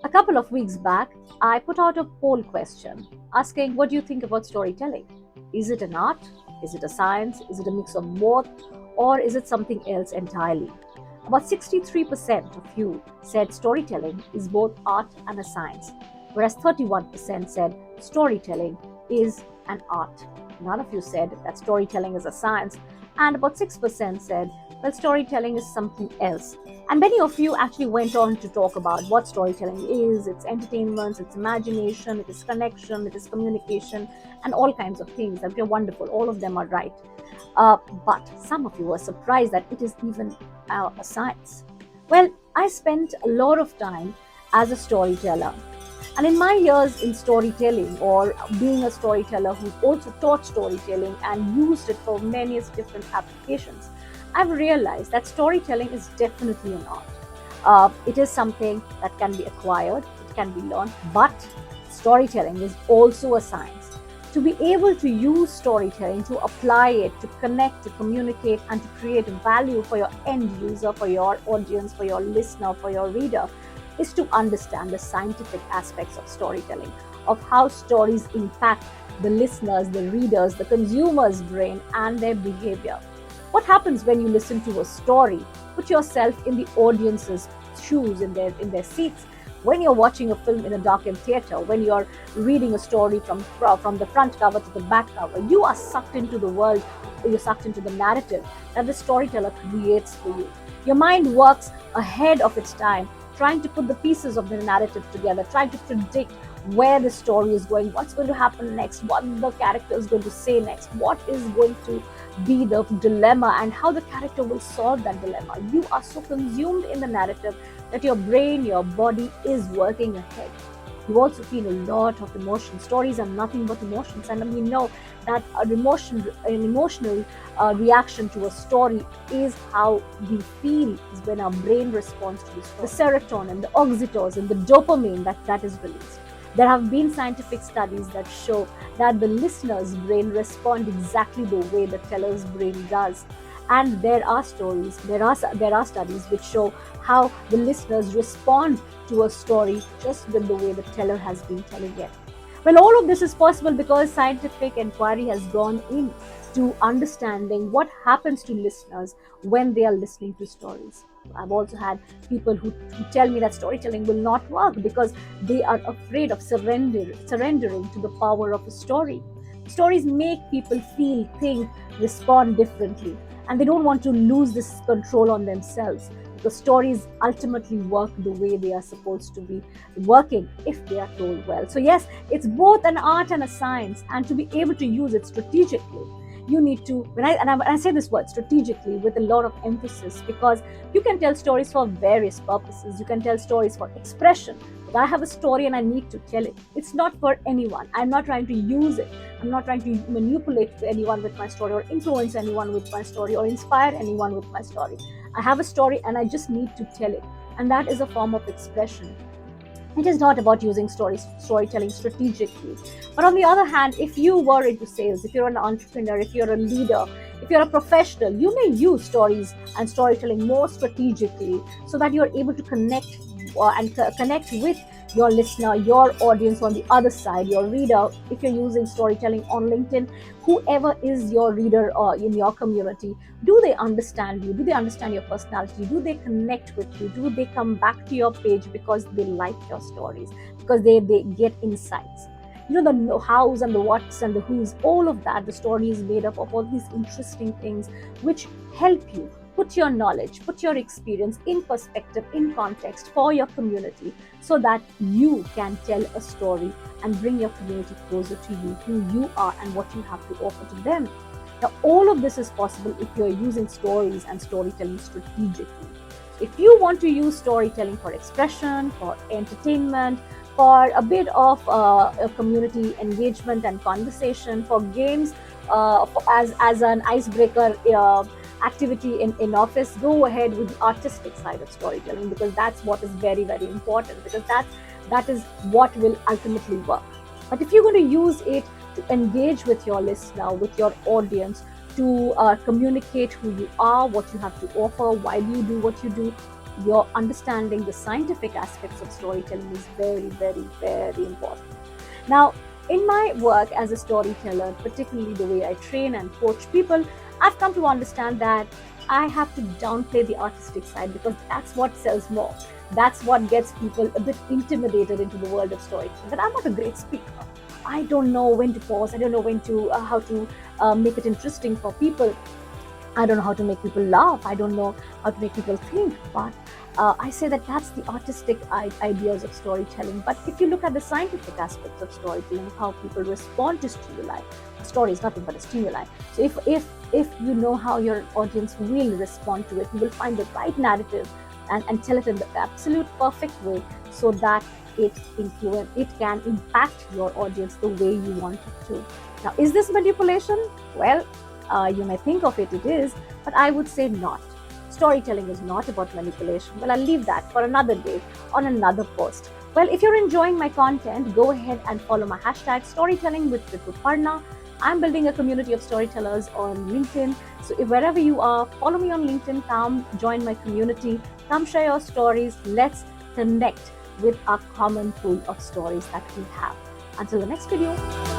A couple of weeks back, I put out a poll question asking, what do you think about storytelling? Is it an art? Is it a science? Is it a mix of both? Or is it something else entirely? About 63% of you said storytelling is both art and a science, whereas 31% said storytelling is an art. None of you said that storytelling is a science, and about 6% said, well, storytelling is something else. And many of you actually went on to talk about what storytelling is, its entertainment, its imagination, it is connection, it is communication, and all kinds of things. And they're wonderful. All of them are right. But some of you were surprised that it is even a science. Well, I spent a lot of time as a storyteller. And in my years in storytelling, or being a storyteller who also taught storytelling and used it for many different applications, I've realized that storytelling is definitely an art. It is something that can be acquired, it can be learned, but storytelling is also a science. To be able to use storytelling, to apply it, to connect, to communicate, and to create value for your end user, for your audience, for your listener, for your reader, is to understand the scientific aspects of storytelling, of how stories impact the listeners, the readers, the consumer's brain, and their behavior. What happens when you listen to a story? Put yourself in the audience's shoes, in their seats. When you're watching a film in a darkened theater, when you're reading a story from the front cover to the back cover, you are sucked into the world, you're sucked into the narrative that the storyteller creates for you. Your mind works ahead of its time, trying to put the pieces of the narrative together, trying to predict where the story is going, what's going to happen next, what the character is going to say next, what is going to be the dilemma, and how the character will solve that dilemma. You are so consumed in the narrative that your brain, your body is working ahead. You also feel a lot of emotion. Stories are nothing but emotions, and we know that an emotional reaction to a story is how we feel, is when our brain responds to the story. The serotonin, the oxytocin, the dopamine that is released. There have been scientific studies that show that the listener's brain responds exactly the way the teller's brain does. And there are studies which show how the listeners respond to a story just with the way the teller has been telling it. Well, all of this is possible because scientific inquiry has gone into understanding what happens to listeners when they are listening to stories. I've also had people who tell me that storytelling will not work because they are afraid of surrendering to the power of a story. Stories make people feel, think, respond differently, and they don't want to lose this control on themselves, because stories ultimately work the way they are supposed to be working if they are told well. So yes, it's both an art and a science, and to be able to use it strategically, you need to, when I say this word strategically with a lot of emphasis, because you can tell stories for various purposes. You can tell stories for expression. But I have a story and I need to tell it. It's not for anyone. I'm not trying to use it. I'm not trying to manipulate anyone with my story, or influence anyone with my story, or inspire anyone with my story. I have a story and I just need to tell it. And that is a form of expression. It is not about using storytelling strategically. But on the other hand, if you were into sales, if you're an entrepreneur, if you're a leader, if you're a professional, you may use stories and storytelling more strategically so that you're able to connect with your listener, your audience on the other side, your reader. If you're using storytelling on LinkedIn, whoever is your reader in your community, do they understand you? Do they understand your personality? Do they connect with you? Do they come back to your page because they like your stories, because they get insights? The hows and the whats and the who's, all of that, the story is made up of all these interesting things which help you put your knowledge, put your experience in perspective, in context for your community, so that you can tell a story and bring your community closer to you, who you are and what you have to offer to them. Now, all of this is possible if you're using stories and storytelling strategically. If you want to use storytelling for expression, for entertainment, for a bit of community engagement and conversation, for games, as an icebreaker activity in office, go ahead with the artistic side of storytelling, because that's what is very, very important, because that is what will ultimately work. But if you're going to use it to engage with your listener, with your audience, to communicate who you are, what you have to offer, why do you do what you do, your understanding the scientific aspects of storytelling is very, very, very important. Now, in my work as a storyteller, particularly the way I train and coach people, I've come to understand that I have to downplay the artistic side because that's what sells more. That's what gets people a bit intimidated into the world of storytelling. But I'm not a great speaker. I don't know when to pause. I don't know when to how to make it interesting for people. I don't know how to make people laugh. I don't know how to make people think. But I say that that's the artistic ideas of storytelling. But if you look at the scientific aspects of storytelling, how people respond to stimuli, story is nothing but a stimuli. So if you know how your audience will respond to it, you will find the right narrative and tell it in the absolute perfect way so that it can impact your audience the way you want it to. Now, is this manipulation? Well, you may think of it is, but I would say not. Storytelling is not about manipulation. Well, I'll leave that for another day on another post. Well, if you're enjoying my content, go ahead and follow my hashtag storytelling with Rituparna. I'm building a community of storytellers on LinkedIn. So if wherever you are, follow me on LinkedIn, come join my community, come share your stories. Let's connect with our common pool of stories that we have. Until the next video.